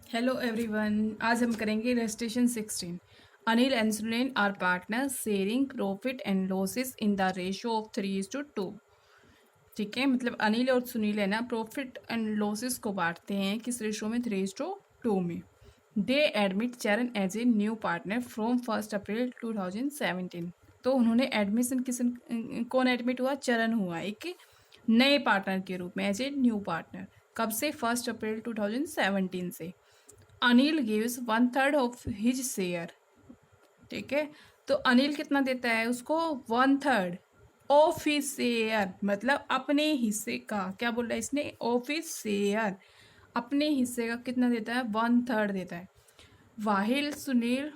Hello everyone, आज हम करेंगे रेस्टेशन 16। Anil and Sunil are partners sharing profit and losses in the ratio of 3:2। ठीक है, मतलब अनिल और सुनील है ना, प्रॉफिट एंड लॉसेस को बांटते हैं किस रेशियो में? 3:2 में। They admit Charan as a new partner from 1 April 2017। तो उन्होंने एडमिशन कौन एडमिट हुआ? चरण हुआ एक नए पार्टनर के रूप में, एज ए न्यू पार्टनर। कब से? 1 अप्रैल 2017 से। Anil gives 1/3 of his share. ठीक है, तो अनिल कितना देता है उसको? 1/3 ऑफ हिज शेयर, मतलब अपने हिस्से का। क्या बोल रहा है इसने? ऑफ हिज शेयर, अपने हिस्से का कितना देता है? 1/3 देता है। While Sunil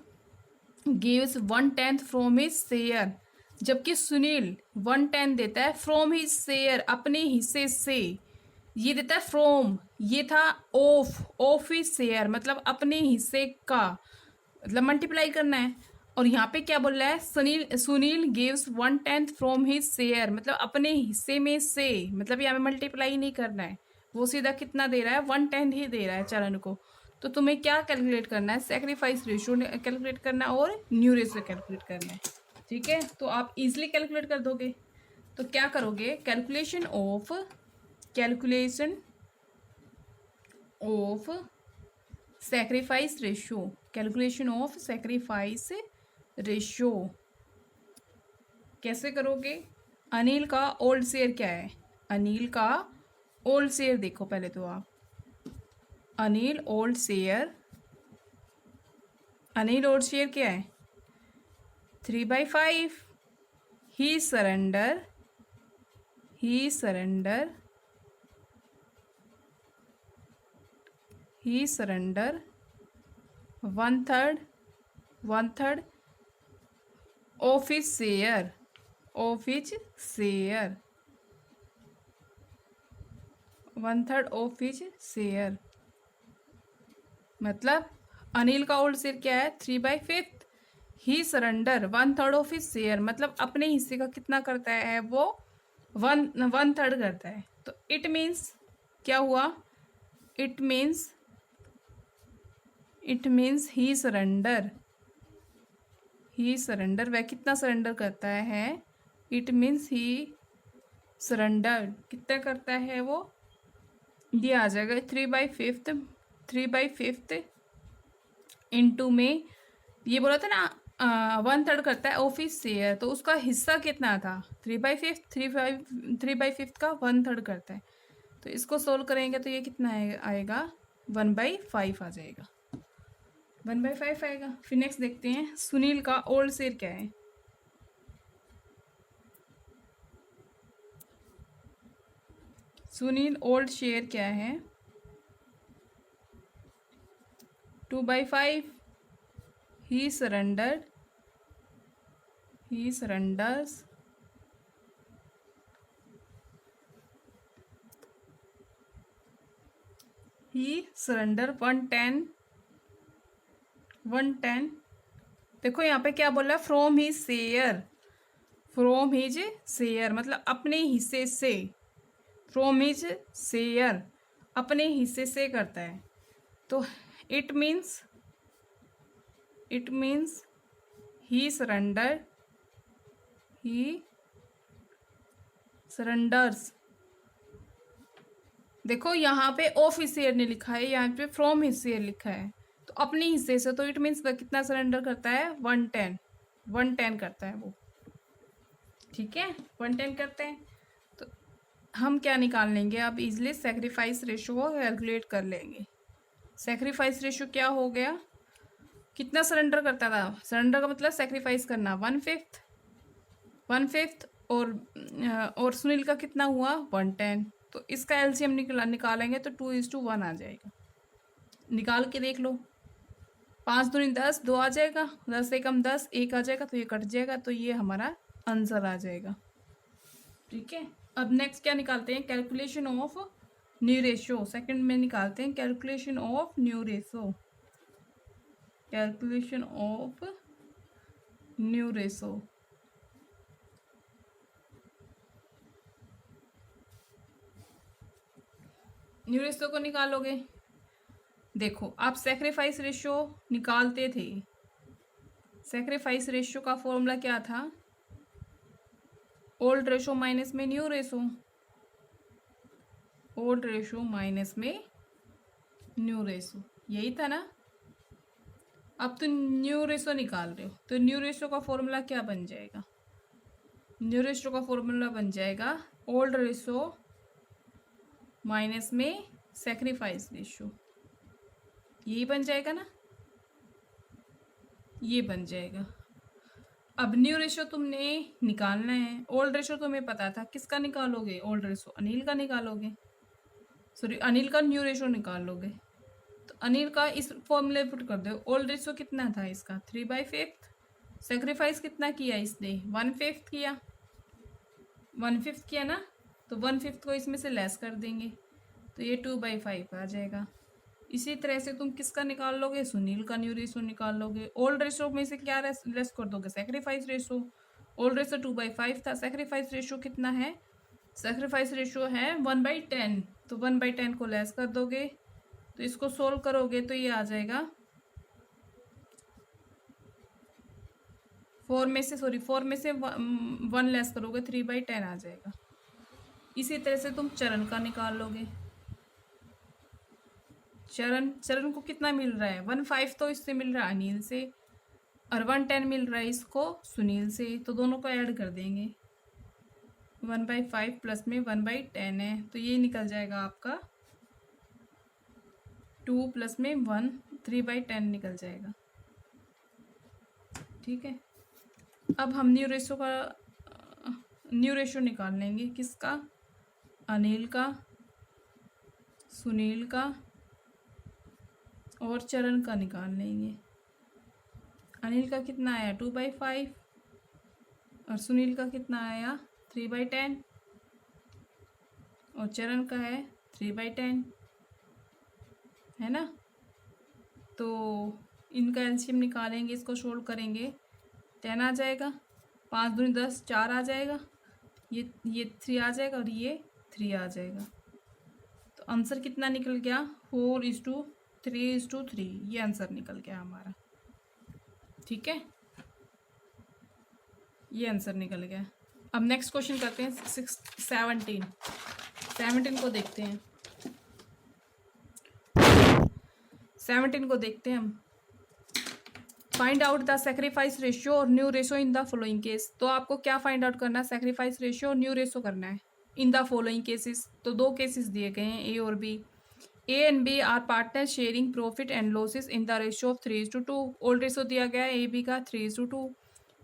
gives 1/10 from his share, जबकि सुनील 1/10 देता है फ्रॉम हिज शेयर, अपने हिस्से से। ये देता है फ्रॉम, ये था ऑफ हिज शेयर, मतलब अपने हिस्से का, मतलब मल्टीप्लाई करना है। और यहाँ पे क्या बोल रहा है? Sunil gives 1/10 from his share, मतलब अपने हिस्से में से, मतलब यहाँ पे मल्टीप्लाई नहीं करना है। वो सीधा कितना दे रहा है? 1/10 ही दे रहा है चरण को। तो तुम्हें क्या कैलकुलेट करना है? सेक्रीफाइस रेशियो कैलकुलेट करना है और न्यू रेशियो कैलकुलेट करना है। ठीक है, तो आप इजिली कैलकुलेट कर दोगे। तो क्या करोगे? Calculation of sacrifice ratio, calculation of sacrifice ratio कैसे करोगे? अनिल का ओल्ड शेयर क्या है? अनिल का ओल्ड शेयर देखो पहले तो आप। Anil old share, Anil old share क्या है? 3/5। He surrender, he surrender, he surrender 1/3, 1/3 of his share, of his share, 1/3 of his share. मतलब अनिल का ओल्ड शेयर क्या है? 3/5। He surrender 1/3 of his share, मतलब अपने हिस्से का कितना करता है वो? 1/3 करता है। तो इट मीन्स क्या हुआ? It means he surrender, he surrender, वह कितना सरेंडर करता है? इट मीन्स ही सरेंडर कितना करता है वो? ये आ जाएगा 3/5, 3/5 इंटू में, ये बोला था ना 1/3 करता है ऑफिस शेयर, तो उसका हिस्सा कितना था? 3/5, 3/5 का 1/3 करता है। तो इसको सोल्व करेंगे तो ये कितना आएगा? 1/5 आ जाएगा, 1/5 आएगा। फिर नेक्स्ट देखते हैं, सुनील का ओल्ड शेयर क्या है? सुनील ओल्ड शेयर क्या है? 2/5। ही सरेंडर्ड, ही सरेंडर्स ही सरेंडर 1/10, 1/10। देखो यहाँ पे क्या बोल रहा है? From his share, from his share, मतलब अपने हिस्से से, फ्रॉम हिज शेयर, अपने हिस्से से करता है। तो it means, it means he surrender, he surrenders. देखो यहाँ पे ऑफ हिज शेयर ने लिखा है, यहाँ पे फ्रॉम हिज शेयर लिखा है, तो अपने हिस्से से, तो इट मीन्स कितना सरेंडर करता है? 1/10, 1/10 करता है वो। ठीक है, 1/10 करते हैं। तो हम क्या निकाल लेंगे अब? इजिली सेक्रीफाइस रेशियो को कैलकुलेट कर लेंगे। सेक्रीफाइस रेशियो क्या हो गया? कितना सरेंडर करता था? सरेंडर का मतलब सेक्रीफाइस करना, 1/5, 1/5। और सुनील का कितना हुआ? 1/10। तो इसका एलसीएम निकालेंगे तो 2:1 आ जाएगा। निकाल के देख लो। 5 दूनी 10, 2 आ जाएगा, 10 एकम 10, 1 आ जाएगा, तो ये कट जाएगा, तो ये हमारा आंसर आ जाएगा। ठीक है, अब नेक्स्ट क्या निकालते हैं? Calculation of new ratio, second में निकालते हैं calculation of new ratio, calculation of new ratio. New ratio को निकालोगे देखो आप सेक्रीफाइस रेशियो निकालते थे, सेक्रीफाइस रेशियो का फॉर्मूला क्या था, ओल्ड रेशो माइनस में new ratio, old ratio minus में न्यू रेशो, यही था ना। अब तो न्यू रेशो निकाल रहे हो, तो न्यू रेशो का फॉर्मूला क्या बन जाएगा, न्यू रेशो का फॉर्मूला बन जाएगा ओल्ड रेशो माइनस में सेक्रीफाइस रेशो, यही बन जाएगा ना, ये बन जाएगा। अब न्यू रेशो तुमने निकालना है, ओल्ड रेशो तुम्हें पता था, किसका निकालोगे, ओल्ड रेशो अनिल का निकालोगे, सॉरी अनिल का न्यू रेशो निकालोगे। तो अनिल का इस फॉर्मूले पुट कर दो, ओल्ड रेशो कितना था इसका 3/5, सेक्रीफाइस कितना किया इसने 1/5 किया, 1/5 किया ना, तो 1/5 को इसमें से लेस कर देंगे, तो ये 2/5 आ जाएगा। इसी तरह से तुम किसका निकाल लोगे, सुनील का न्यू रेशो निकाल लोगे, ओल्ड रेशो में से क्या लेस कर दोगे, सेक्रीफाइस रेशो, ओल्ड रेशो 2/5 था, सेक्रीफाइस रेशो कितना है, सेक्रीफाइस रेशो है 1/10, तो 1/10 को लेस कर दोगे, तो इसको सोल्व करोगे तो ये आ जाएगा 4 में से 1 लेस करोगे 3/10 आ जाएगा। इसी तरह से तुम चरण का निकाल लोगे, चरण को कितना मिल रहा है 1/5, तो इससे मिल रहा है अनिल से, और 1/10 मिल रहा है इसको सुनील से, तो दोनों को ऐड कर देंगे, 1/5 प्लस में 1/10 है, तो ये निकल जाएगा आपका 2 प्लस में 1 3/10 निकल जाएगा। ठीक है, अब हम न्यू रेशो निकाल लेंगे, किसका, अनिल का, सुनील का और चरण का निकाल लेंगे। अनिल का कितना आया 2/5 और सुनील का कितना आया 3/10 और चरण का है 3/10, है ना। तो इनका एलसीएम निकालेंगे, इसको सोल्व करेंगे, 10 आ जाएगा, 5 दूनी 10, 4 आ जाएगा, ये 3 आ जाएगा और ये 3 आ जाएगा। तो आंसर कितना निकल गया 4:3:3, ये आंसर निकल गया हमारा। ठीक है, ये आंसर निकल गया। अब नेक्स्ट क्वेश्चन करते हैं 17 को देखते हैं, 17 को देखते हैं हम। Find out the sacrifice ratio और new ratio in the following case. तो आपको क्या फाइंड आउट करना है, सेक्रीफाइस रेशियो और न्यू रेशो करना है इन द फॉलोइंग केसेस। तो 2 केसेस दिए गए हैं ए और B. A and B are partner sharing profit and losses in the ratio of 3:2। Old ratio दिया गया है ए बी का 3:2।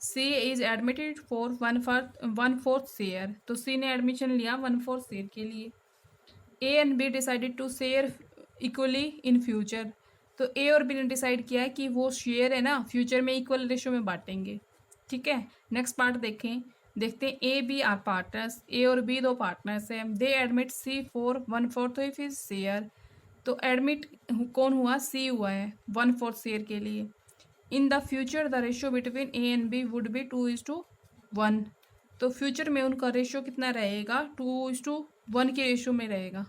C is admitted for 1/4 share, तो सी ने एडमिशन लिया 1/4 शेयर के लिए। A and B decided to share equally in future, तो ए और बी ने डिसाइड किया है कि वो शेयर है ना फ्यूचर में इक्वल रेशो में बांटेंगे। ठीक है, नेक्स्ट पार्ट देखते हैं A B are partners, A और बी 2 पार्टनर्स हैं। They admit C for 1/4 of his share, तो एडमिट कौन हुआ, सी हुआ है 1/4 शेयर के लिए। In the future the ratio between A and B would be 2:1, तो फ्यूचर में उनका रेशियो कितना रहेगा 2:1 के रेशियो में रहेगा।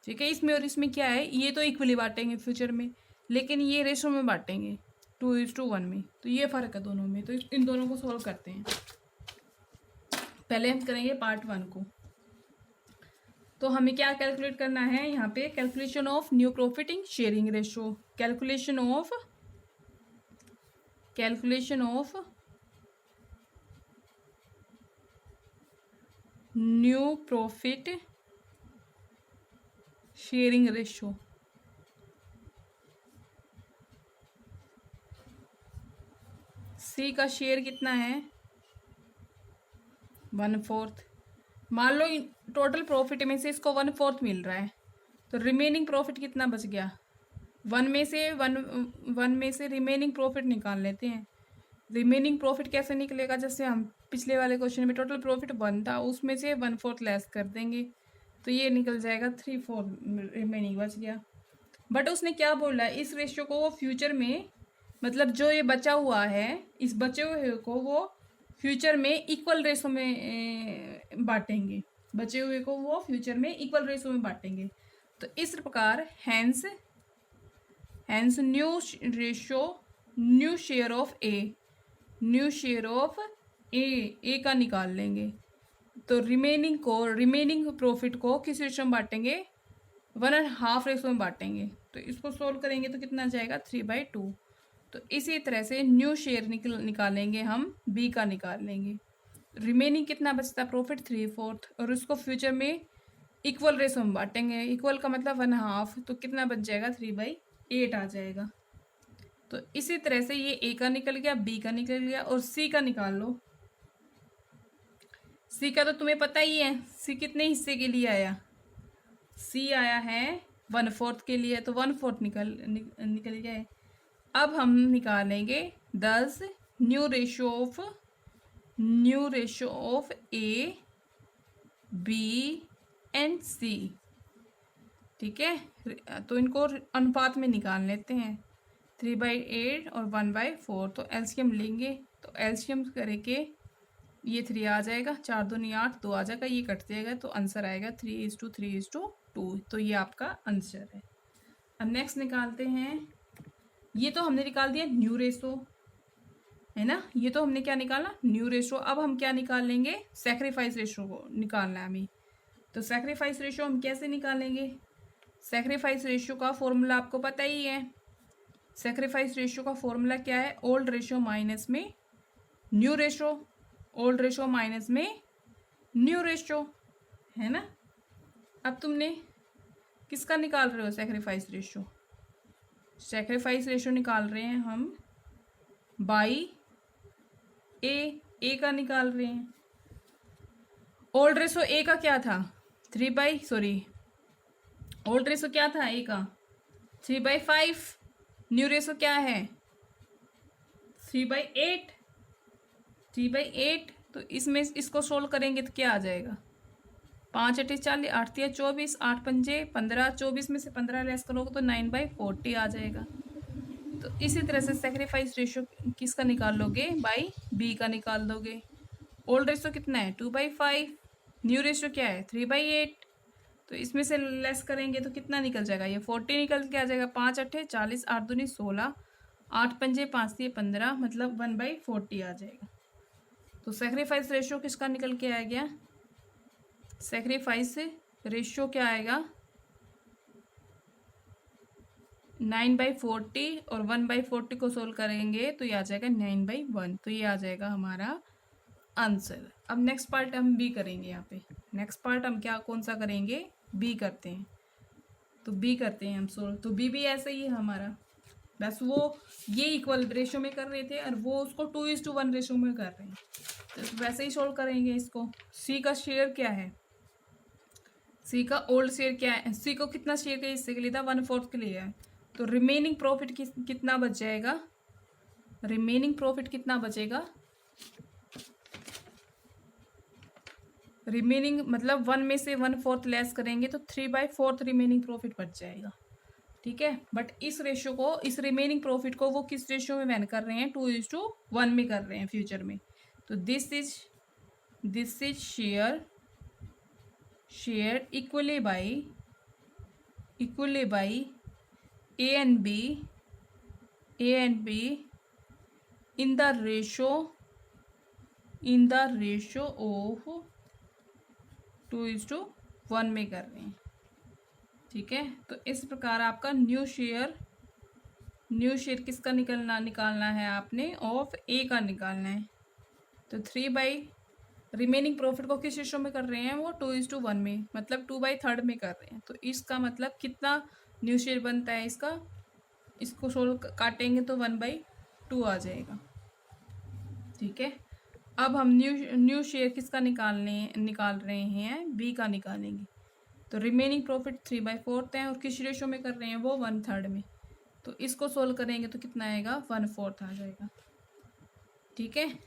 ठीक है, इसमें और इसमें क्या है, ये तो इक्वली बांटेंगे फ्यूचर में, लेकिन ये रेशो में बांटेंगे 2:1 में, तो ये फ़र्क है दोनों में। तो इन दोनों को सॉल्व करते हैं। पहले हम करेंगे पार्ट 1 को। तो हमें क्या कैलकुलेट करना है यहाँ पे, calculation of new profit in sharing ratio, calculation of new profit sharing ratio. C का शेयर कितना है 1/4। मान लो टोटल प्रॉफिट में से इसको 1/4 मिल रहा है, तो रिमेनिंग प्रॉफिट कितना बच गया, 1 में से रिमेनिंग प्रॉफिट निकाल लेते हैं। रिमेनिंग प्रॉफिट कैसे निकलेगा, जैसे हम पिछले वाले क्वेश्चन में टोटल प्रॉफिट 1 था, उसमें से 1/4 लेस कर देंगे, तो ये निकल जाएगा 3/4 रिमेनिंग बच गया। बट उसने क्या बोला है, इस रेशियो को वो फ्यूचर में, मतलब जो ये बचा हुआ है इस बचे हुए को वो फ्यूचर में इक्वल रेशो में बांटेंगे, बचे हुए को वो फ्यूचर में इक्वल रेशो में बांटेंगे। तो इस प्रकार hence hence new share of A, new share of A का निकाल लेंगे। तो रिमेनिंग प्रॉफिट को किस रेशो में बांटेंगे, 1.5 रेशो में बांटेंगे। तो इसको सोल्व करेंगे तो कितना जाएगा 3/2। तो इसी तरह से न्यू शेयर निकालेंगे हम, बी का निकाल लेंगे। रिमेनिंग कितना बचता है प्रॉफिट 3/4, और उसको फ्यूचर में इक्वल रेशो में बांटेंगे। इक्वल का मतलब 1/2, तो कितना बच जाएगा 3/8 आ जाएगा। तो इसी तरह से ये ए का निकल गया, बी का निकल गया, और सी का निकाल लो। सी का तो तुम्हें पता ही है, सी कितने हिस्से के लिए आया, सी आया है 1/4 के लिए, तो 1/4 निकल गया है। अब हम निकालेंगे 10 new ratio of A, B and C. ठीक है, तो इनको अनुपात में निकाल लेते हैं, 3/8 और 1/4। तो एलसीएम लेंगे, तो एलसीएम करके ये 3 आ जाएगा, 4 दूनी 8, 2 आ जाएगा, ये कट जाएगा, तो आंसर आएगा 3:3:2। तो ये आपका आंसर है। अब नेक्स्ट निकालते हैं, ये तो हमने निकाल दिया न्यू रेशो, है ना, ये तो हमने क्या निकाला न्यू रेशो। अब हम क्या निकाल लेंगे, सैक्रिफाइस रेशो को निकालना है हमें। तो सैक्रिफाइस रेशो हम कैसे निकालेंगे, सैक्रिफाइस रेशो का फॉर्मूला आपको पता ही है। सैक्रिफाइस रेशो का फॉर्मूला क्या है, ओल्ड रेशो माइनस में new ratio, old ratio minus में न्यू रेशो, है ना। अब तुमने किसका निकाल रहे हो सैक्रिफाइस रेशो, सैक्रिफाइस रेशो निकाल रहे हैं हम बाई ए का निकाल रहे हैं। ओल्ड रेशो ए का क्या था, ओल्ड रेशो क्या था ए का 3/5, न्यू रेशो क्या है 3/8। तो इसमें इसको सोल्व करेंगे तो क्या आ जाएगा, 5 × 8 = 40, 8 × 3 = 24, 8 × 5 = 15, 24 में से 15 लेस करोगे तो 9/40 आ जाएगा। तो इसी तरह से सैक्रिफाइस रेशो किसका निकाल लोगे, बाई बी का निकाल दोगे। ओल्ड रेशो कितना है 2/5, न्यू रेशो क्या है 3/8। तो इसमें से लेस करेंगे तो कितना निकल जाएगा, ये 40 निकल के आ जाएगा, 5 × 8 = 40, 8 दूनी 16, 8 × 5 = 5, 15, मतलब 1/40 आ जाएगा। तो सैक्रिफाइस रेशो किसका निकल के आ गया, सैक्रिफाइस रेशो क्या आएगा 9/40, और 1/40 को सोल्व करेंगे तो ये आ जाएगा 9/1। तो ये आ जाएगा हमारा आंसर। अब नेक्स्ट पार्ट हम बी करेंगे, यहाँ पे नेक्स्ट पार्ट हम कौन सा करेंगे, बी करते हैं। तो बी करते हैं हम सोल्व। तो बी भी ऐसा ही है हमारा, बस वो ये इक्वल रेशो में कर रहे थे और वो उसको 2:1 रेशो में कर रहे हैं, तो वैसे ही सोल्व करेंगे इसको। सी का शेयर क्या है, सी का ओल्ड शेयर क्या है, सी को कितना शेयर के हिस्से के लिए था 1/4 के लिए है। तो रिमेनिंग प्रॉफिट कितना बच जाएगा, रिमेनिंग प्रॉफिट कितना बचेगा, रिमेनिंग मतलब 1 में से 1/4 लेस करेंगे तो 3/4 रिमेनिंग प्रॉफिट बच जाएगा। ठीक है, बट इस रेशो को, इस रिमेनिंग प्रॉफिट को वो किस रेशो में वैन कर रहे हैं 2:1 में कर रहे हैं फ्यूचर में। तो this is share equally by A and B in the ratio of 2:1 में कर रहे हैं। ठीक है, तो इस प्रकार आपका न्यू शेयर किसका निकालना है आपने, ऑफ ए का निकालना है। तो रिमेनिंग प्रॉफिट को किस रेशो में कर रहे हैं, वो 2:1 में, मतलब 2/3 में कर रहे हैं। तो इसका मतलब कितना न्यू शेयर बनता है इसका, इसको सोल्व काटेंगे तो 1/2 आ जाएगा। ठीक है, अब हम न्यू शेयर किसका निकाल रहे हैं, बी का निकालेंगे। तो रिमेनिंग प्रॉफिट 3/4 है और किस रेशो में कर रहे हैं, वो 1/3 में। तो इसको सोल्व करेंगे तो कितना आएगा 1/4 आ जाएगा। ठीक है,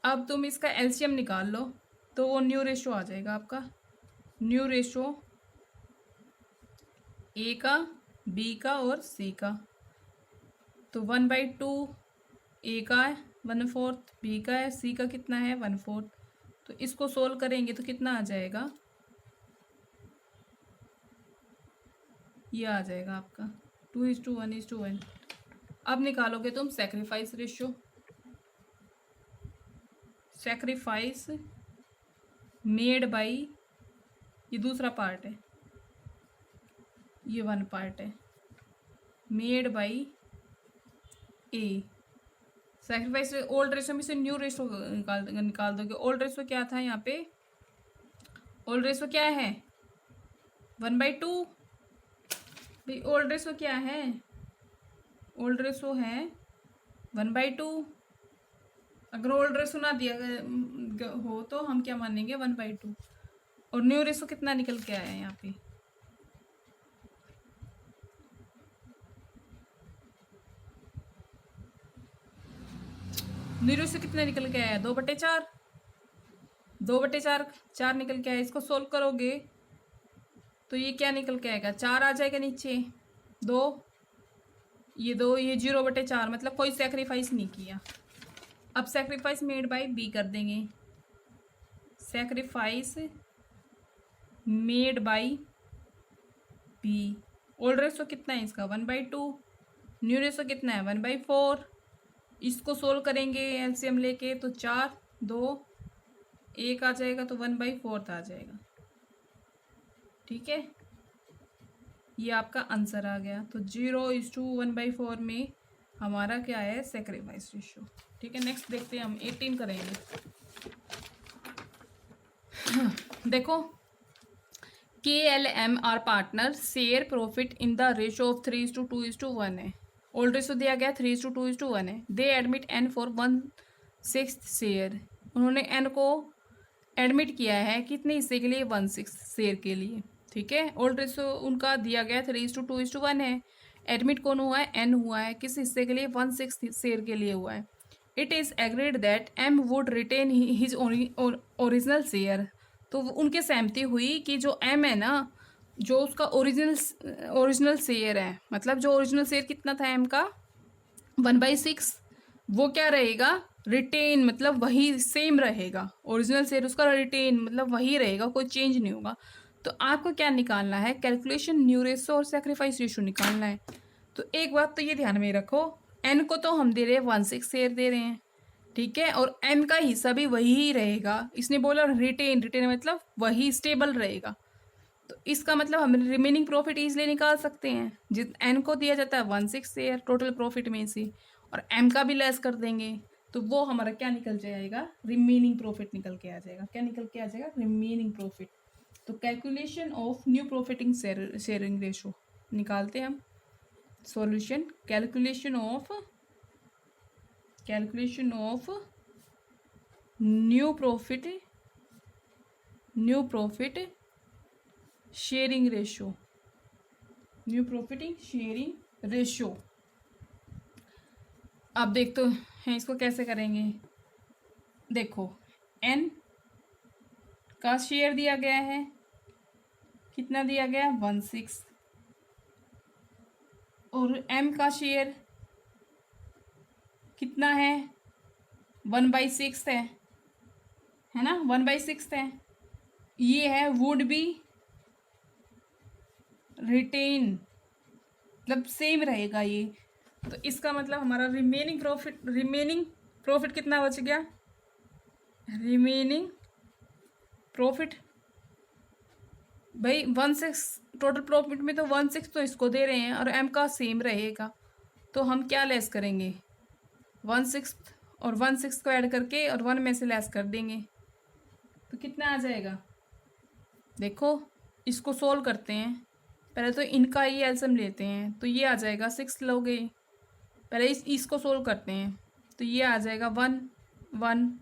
अब तुम इसका एलसीएम निकाल लो तो वो न्यू रेशो आ जाएगा आपका, न्यू रेशो ए का, बी का और सी का। तो 1/2 ए का है, 1/4 बी का है, सी का कितना है 1/4। तो इसको सोल्व करेंगे तो कितना आ जाएगा, ये आ जाएगा आपका 2:1:1। अब निकालोगे तुम sacrifice ratio. Sacrifice made by, ये दूसरा पार्ट है, ये वन पार्ट है, made by A. Sacrifice old ratio में से न्यू रेशो निकाल दोगे। ओल्ड रेशो क्या था यहाँ पे? ओल्ड रेशो क्या है? 1/2। भाई ओल्ड रेशो क्या है? ओल्ड रेशो है 1/2। अगर ओल्ड रेशो ना दिया हो तो हम क्या मानेंगे? 1/2। और न्यू रेशो कितना निकल के आया है यहाँ पे? न्यू रेशो कितना निकल के आया? 2/4। 2/4 4 निकल के आया। इसको सोल्व करोगे तो ये क्या निकल के आएगा? 4 आ जाएगा नीचे, 2, ये 2, ये 0/4, मतलब कोई सेक्रीफाइस नहीं किया। अब सेक्रीफाइस मेड बाय बी कर देंगे। Sacrifice made by B. Old ratio कितना है इसका? 1/2। न्यू रेशो कितना है? 1/4। इसको सोल्व करेंगे एलसीएम लेके तो 4, 2, 1 आ जाएगा, तो 1/4 आ जाएगा। ठीक है, ये आपका आंसर आ गया। तो 0:1/4 में हमारा क्या है? Sacrifice ratio. ठीक है, नेक्स्ट देखते हैं हम 18 करेंगे। देखो, KLM are partner share profit in the ratio of 3:2:1 है। ओल्ड रेशियो दिया गया 3:2:1 है। They admit N for 1/6 share. उन्होंने एन को एडमिट किया है कितने हिस्से के लिए? 1/6 शेयर के लिए। ठीक है, ओल्ड रेशियो उनका दिया गया 3:2:1 है। एडमिट कौन हुआ है? एन हुआ है। किस हिस्से के लिए? 1/6 शेयर के लिए हुआ है। It is agreed that M would retain his original share. तो उनके सहमति हुई कि जो एम है ना, जो उसका ओरिजिनल शेयर है, मतलब जो ओरिजिनल शेयर कितना था एम का? 1/6। वो क्या रहेगा? रिटेन, मतलब वही सेम रहेगा। ओरिजिनल शेयर उसका रिटेन, मतलब वही रहेगा, कोई चेंज नहीं होगा। तो आपको क्या निकालना है? कैलकुलेशन न्यू रेशो और सेक्रीफाइस रेशो निकालना है। तो एक बात तो ये ध्यान में रखो, एन को तो हम दे रहे हैं 1/6 शेयर दे रहे हैं, ठीक है, और एम का हिस्सा भी वही ही रहेगा। इसने बोला रिटेन, रिटेन मतलब वही स्टेबल रहेगा। तो इसका मतलब हम रिमेनिंग प्रॉफिट इजीली निकाल सकते हैं। जित एन को दिया जाता है 1/6 शेयर टोटल प्रॉफिट में से, और एम का भी लेस कर देंगे, तो वो हमारा क्या निकल जाएगा? रिमेनिंग प्रॉफिट निकल के आ जाएगा। क्या निकल के आ जाएगा? Remaining profit. तो calculation of new profiting sharing ratio निकालते हैं हम। Solution, calculation of new profit sharing ratio. New profiting sharing ratio. अब देखते हैं इसको कैसे करेंगे। देखो, एन का शेयर दिया गया है, कितना दिया गया? 1/6। और एम का शेयर कितना है? 1/6 है ना? 1/6 है। ये है वुड बी रिटेन, मतलब सेम रहेगा ये। तो इसका मतलब हमारा रिमेनिंग प्रॉफिट कितना बच गया? रिमेनिंग प्रॉफिट भाई 1/6 टोटल प्रॉफिट में, तो 1/6 तो इसको दे रहे हैं और एम का सेम रहेगा। तो हम क्या लेस करेंगे? 1/6 और 1/6 को ऐड करके और 1 में से लेस कर देंगे, तो कितना आ जाएगा? देखो, इसको सोल्व करते हैं। पहले तो इनका ही एलसीएम लेते हैं, तो ये आ जाएगा 6 लोगे। पहले इसको सोल्व करते हैं, तो ये आ जाएगा 1 1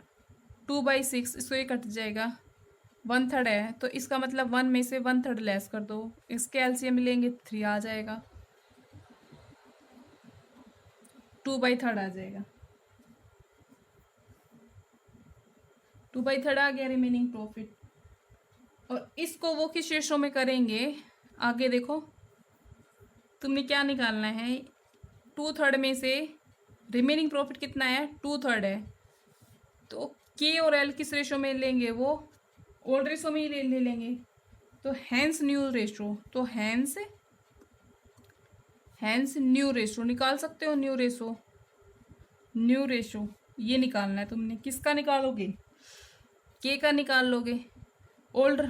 2/6, इसको ये कट जाएगा, 1/3 है, तो इसका मतलब 1 में से 1/3 लेस कर दो। इसके एलसीएम लेंगे 3 आ जाएगा, 2/3 आ जाएगा। 2/3 आ गया रिमेनिंग प्रॉफिट। और इसको वो किस रेशो में करेंगे? आगे देखो, तुमने क्या निकालना है? 2/3 में से रिमेनिंग प्रॉफिट कितना है? 2/3 है। तो के और एल किस रेशो में लेंगे? वो ओल्ड रेशो में ही ले लेंगे। तो हैंस न्यू रेशो, तो हैंस हैंस न्यू रेशो निकाल सकते हो, न्यू रेशो, न्यू रेशो ये निकालना है तुमने। किसका निकालोगे? के का निकाल लोगे। ओल्ड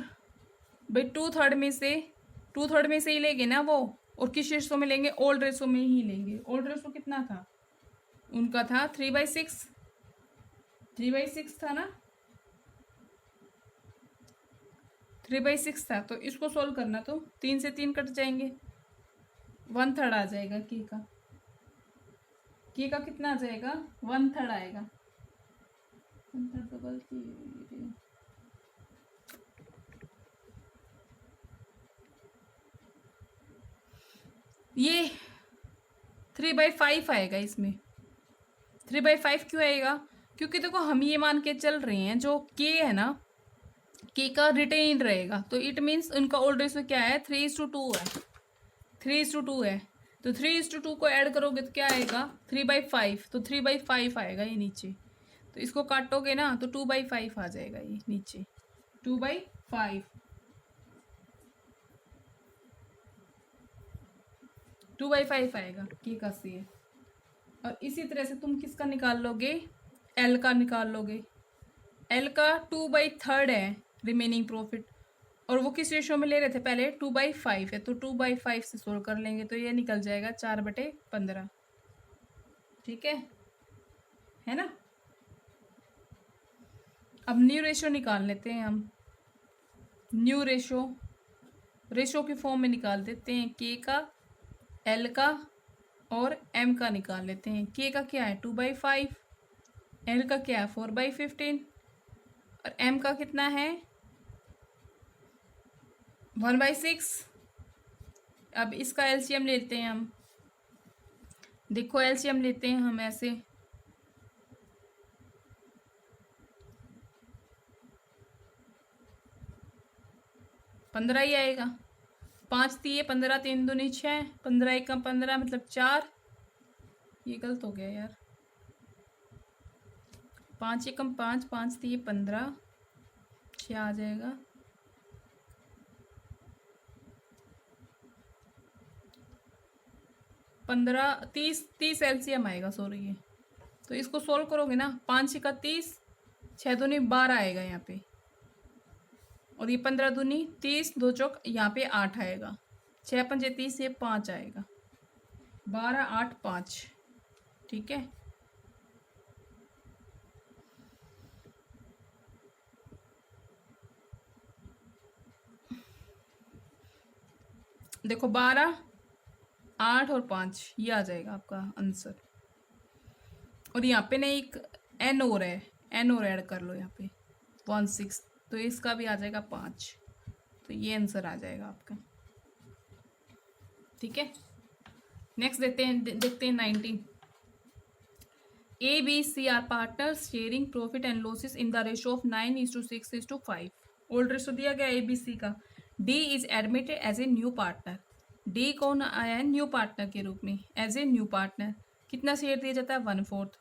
भाई टू थर्ड में से ही लेंगे ना वो, और किस रेशो में लेंगे? ओल्ड रेशो में ही लेंगे। ओल्ड रेशो कितना था उनका? था 3/6, 3/6 था ना, 3/6 था। तो इसको सोल्व करना, तो 3 से 3 कट जाएंगे, 1/3 आ जाएगा के का। के का कितना आ जाएगा? 1/3 आएगा। 1/3 तो गलती, ये 3/5 आएगा इसमें। 3/5 क्यों आएगा? क्योंकि देखो हम ये मान के चल रहे हैं जो के है ना, के का रिटेन रहेगा, तो इट मीन्स उनका ओल्ड रेशियो क्या है? 3:2 है, 3:2 है। तो 3:2 को ऐड करोगे तो क्या आएगा? 3/5, तो 3/5 आएगा ये नीचे। तो इसको काटोगे ना तो 2/5 आ जाएगा ये नीचे, 2/5, 2/5 आएगा के का सी। और इसी तरह से तुम किसका निकाल लोगे? एल का निकाल लोगे। एल का 2/3 है रिमेनिंग प्रॉफिट, और वो किस रेशियो में ले रहे थे पहले? 2/5 है, तो 2/5 से सोल्व कर लेंगे तो ये निकल जाएगा 4/15। ठीक है ना। अब न्यू रेशियो निकाल लेते हैं हम। न्यू रेशियो की फॉर्म में निकाल देते हैं। के का, एल का और एम का निकाल लेते हैं। के का क्या है? 2/5, एल का क्या है? 4/15, और एम का कितना है? 1/6। अब इसका एलसीएम लेते हैं हम। देखो एलसीएम लेते हैं हम ऐसे, 15 ही आएगा। 5 दिए 15, 3 दूनी 6, 15 1 15 मतलब 4। ये गलत हो गया यार, 5 1 5, 5 दिए 15, 6 आ जाएगा। 15 30 एलसीएम आएगा, सॉरी ये। तो इसको सोल्व करोगे ना, 5 का 30, 6 दूनी 12 आएगा यहाँ पे, और ये 15 दूनी 30, 2 चौक यहाँ पे 8 आएगा, 6 पंजे 30, ये 5 आएगा, 12 8 5। ठीक है। देखो 12 8 और 5 ये आ जाएगा आपका आंसर। और यहाँ पे ना एक एन और है, एन और ऐड कर लो यहाँ पे 1/6, तो इसका भी आ जाएगा 5। तो ये आंसर आ जाएगा आपका। ठीक है। नेक्स्ट देखते हैं 19। A B C are partners sharing profit and losses in the ratio of 9:6:5। Old ratio दिया गया ए बी सी का। D is admitted as a new partner. D कौन आया है? न्यू पार्टनर के रूप में, एज ए न्यू पार्टनर। कितना शेयर दिया जाता है? 1/4।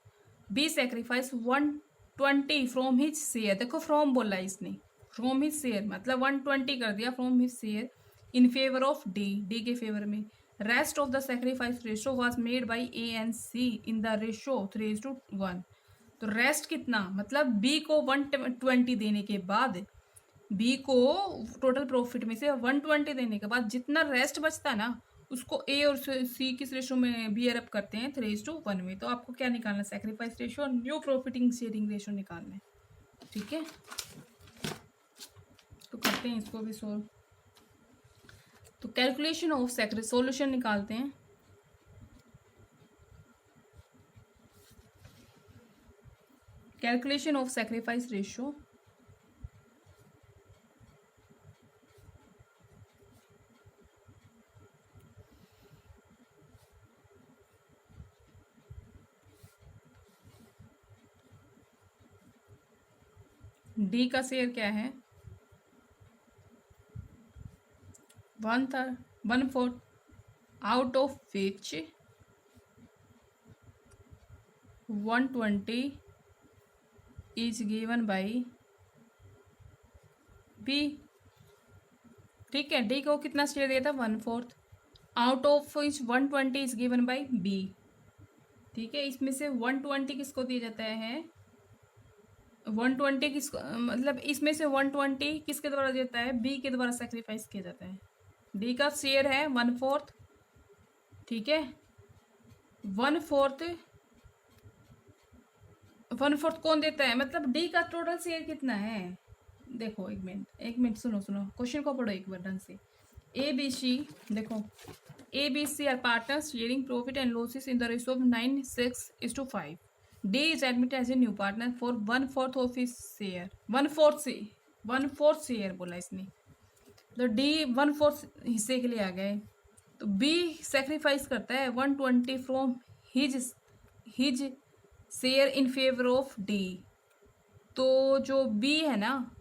B sacrifice 120 from his share. देखो फ्रॉम बोला इसने, फ्रॉम हिज शेयर मतलब 120 कर दिया from his share in favour of D, D के फेवर में। Rest of the sacrifice ratio was made by A and C in the ratio 3:1। तो rest कितना? मतलब बी को 120 देने के बाद, बी को टोटल प्रॉफिट में से 120 देने के बाद जितना रेस्ट बचता है ना, उसको ए और सी किस रेशो में बियर अप करते हैं? 3:1 में। तो आपको क्या निकालना है? सेक्रीफाइस रेशो और न्यू प्रॉफिटिंग शेयरिंग रेशो निकालना है। ठीक है, तो करते हैं इसको भी सोल्व। तो कैलकुलेशन ऑफ सॉल्यूशन निकालते हैं। Calculation of sacrifice ratio. D का शेयर क्या है? 1/4, out of which 120 is given by B. ठीक है, डी को कितना शेयर दिया था? 1/4। Out of which 120 is given by B. ठीक है, इसमें से 120 किसको दिया जाता है, 120 किसको, मतलब इसमें से 120 किसके द्वारा दिया जाता है, बी के द्वारा सेक्रीफाइस किया जाता है। डी का शेयर है 1/4। ठीक है, 1/4, 1/4 कौन देता है, मतलब डी का टोटल शेयर कितना है। देखो एक मिनट सुनो सुनो, क्वेश्चन को पढ़ो एक बार ढंग से। ए बी सी, देखो A B C are partners sharing profit and losses in the ratio of 9:6:5। D is admitted as a new partner for 1/4 of his share. 1/4 share बोला इसने, तो डी 1/4 हिस्से के लिए आ गए। तो बी सेक्रीफाइस करता है 120 from his his share in favour of D. तो जो बी है ना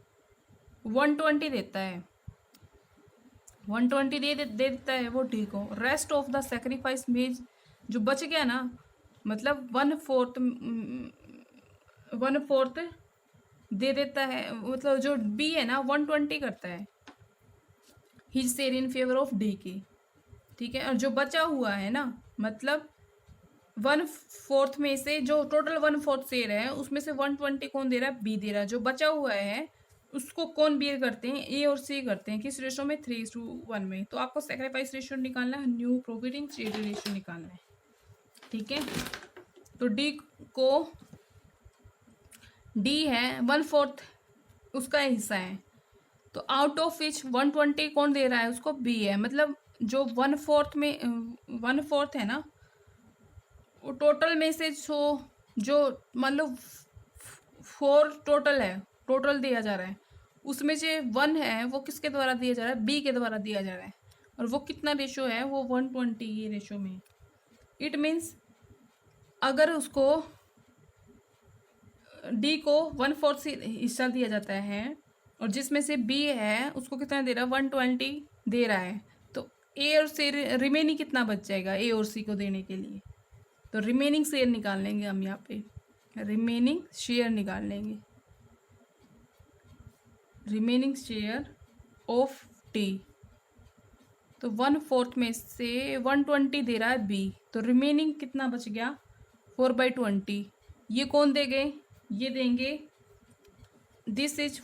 120 देता है, 120 दे देता है वो डी को। रेस्ट ऑफ द सेक्रीफाइस में जो बच गया ना, मतलब 1/4 दे देता है, मतलब जो बी है ना 120 करता है his share in favour of D की। ठीक है, और जो बचा हुआ है ना, मतलब 1/4 में से जो टोटल 1/4 शेयर है उसमें से 120 कौन दे रहा है, बी दे रहा है। जो बचा हुआ है उसको कौन बियर करते हैं, ए और सी करते हैं। किस रेशो में, 3:1 में। तो आपको सेक्रीफाइस रेशियो निकालना है, न्यू प्रॉफिटिंग शेयर रेशियो निकालना है। ठीक है, तो डी को, डी है 1/4 उसका हिस्सा है, तो आउट ऑफ विच 120 कौन दे रहा है उसको, बी है। मतलब जो 1/4 में 1/4 है ना, वो टोटल में से जो मतलब 4 टोटल है, टोटल दिया जा रहा है, उसमें से 1 है वो किसके द्वारा दिया जा रहा है, बी के द्वारा दिया जा रहा है। और वो कितना रेशो है, वो 120 ये रेशो में। इट मीन्स अगर उसको डी को 1/4 से हिस्सा दिया जाता है, और जिसमें से बी है उसको कितना दे रहा है, 120 दे रहा है, तो ए और सी रिमेनिंग कितना बच जाएगा ए और सी को देने के लिए। तो रिमेनिंग शेयर निकाल लेंगे हम यहाँ पे, रिमेनिंग शेयर निकाल लेंगे, रिमेनिंग शेयर ऑफ टी। तो 1/4 में से 120 दे रहा है बी, तो रिमेनिंग कितना बच गया, 4/20। ये कौन देंगे, ये देंगे, this is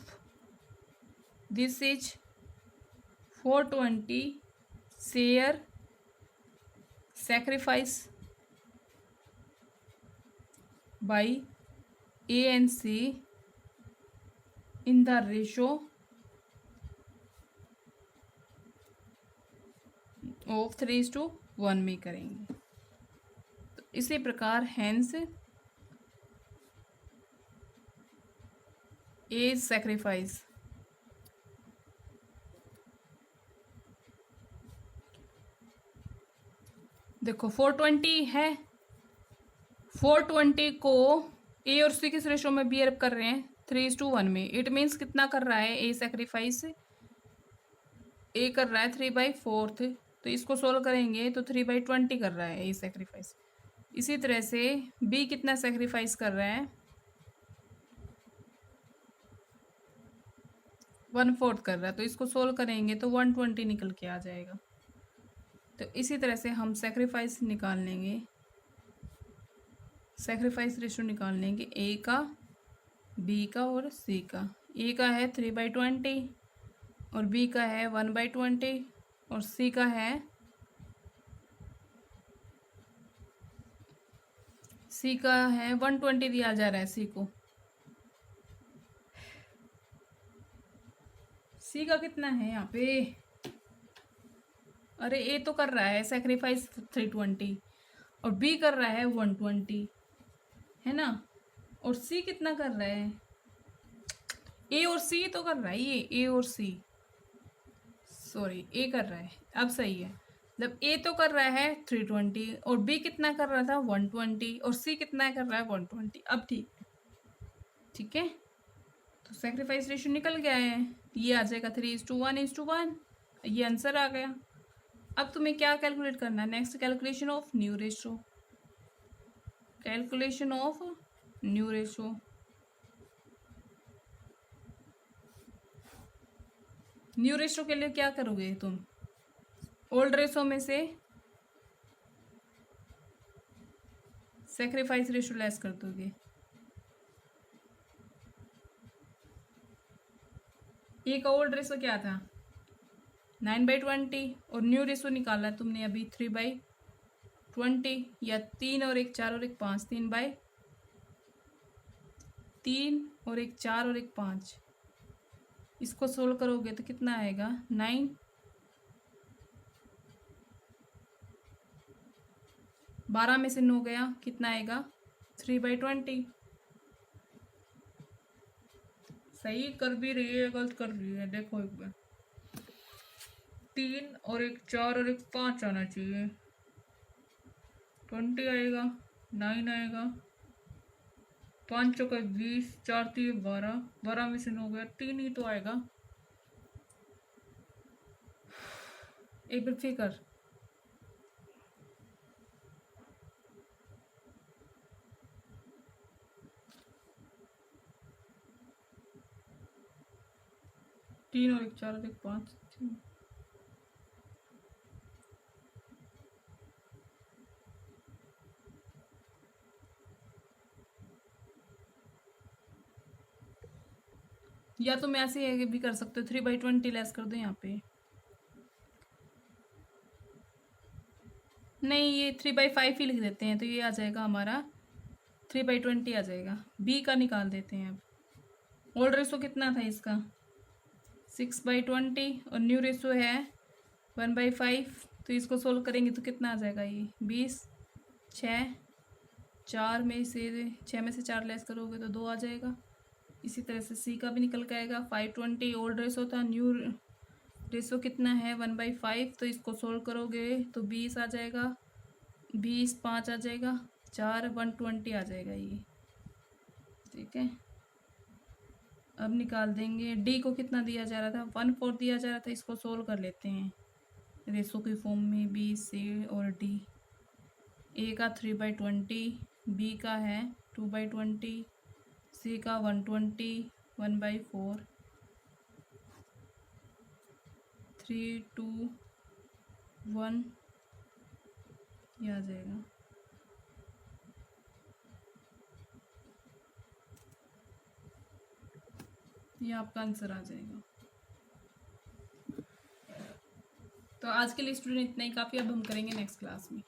420 share sacrifice by A and C in the ratio of 3:1 में करेंगे। तो इसी प्रकार हैंस ए सैक्रिफाइस, देखो 420 है, 420 को ए और सी किस रेशो में बियर कर रहे हैं, 3:1 में। इट मीन्स कितना कर रहा है ए सैक्रिफाइस, ए कर रहा है 3/4, तो इसको सोल्व करेंगे तो 3/20 कर रहा है ए सैक्रिफाइस। इसी तरह से बी कितना सैक्रिफाइस कर रहा है, 1/4 कर रहा है, तो इसको सोल्व करेंगे तो 120 निकल के आ जाएगा। तो इसी तरह से हम सेक्रीफाइस निकाल लेंगे, सेक्रीफाइस रेशो निकाल लेंगे ए का, बी का और सी का। ए का है 3/20 और बी का है 1/20 और सी का है, सी का है 120 दिया जा रहा है सी को। सी का कितना है यहाँ पे, अरे ए तो कर रहा है सेक्रीफाइस 320 और बी कर रहा है 120, है ना। और सी कितना कर रहा है, ए और सी तो कर रहा है, ये ए और सी, सॉरी ए कर रहा है, अब सही है। मतलब ए तो कर रहा है 320 और बी कितना कर रहा था 120 और सी कितना कर रहा है 120। अब ठीक है, तो सेक्रीफाइस रेशियो निकल गया है, ये आ जाएगा 3:1, ये आंसर आ गया। अब तुम्हें क्या कैलकुलेट करना है, next calculation of new ratio, calculation of new ratio. New ratio के लिए क्या करोगे तुम, ओल्ड रेशो में से सेक्रीफाइस रेशो लेस कर दोगे। ए का ओल्ड रेशो क्या था 9/20 और न्यू रेशो निकाला है तुमने अभी 3/20 या 3 और 1 4 और 1 5 3 और 1 4 और 1 5 इसको सोल्व करोगे तो कितना आएगा 9 12 में से 9 गया कितना आएगा 3/20 सही कर भी रही है गलत कर रही है देखो एक बार 3 और 1 4 और 1 5 आना चाहिए 20 आएगा 9 आएगा 5 चौका 20 4 3 12 12 में से 9 गया 3 ही तो आएगा एक बार फिर कर 3 और 1 4 और 1 5 या तुम ऐसे भी कर सकते हो 3/20 लेस कर दो यहाँ पे नहीं ये 3/5 ही लिख देते हैं तो ये आ जाएगा हमारा 3/20 आ जाएगा बी का निकाल देते हैं अब ओल्ड रेशो कितना था इसका 6/20 और न्यू रेशो है 1/5 तो इसको सोल्व करेंगे तो कितना आ जाएगा ये 20 6 4 में से 6 में से 4 लेस करोगे तो 2 आ जाएगा इसी तरह से सी का भी निकल के आएगा 5/20 ओल्ड रेशो था न्यू रेशो कितना है 1/5 तो इसको सोल्व करोगे तो 20 आ जाएगा 20 5 आ जाएगा 4 120 आ जाएगा ये ठीक है। अब निकाल देंगे डी को कितना दिया जा रहा था 1/4 दिया जा रहा था इसको सोल्व कर लेते हैं रेशो की फॉर्म में बी सी और डी ए का 3/20 बी का है 2/20 सी का 120 1/4 3 2 1 ये आ जाएगा ये आपका आंसर आ जाएगा। तो आज के लिए स्टूडेंट इतना ही काफ़ी अब हम करेंगे नेक्स्ट क्लास में।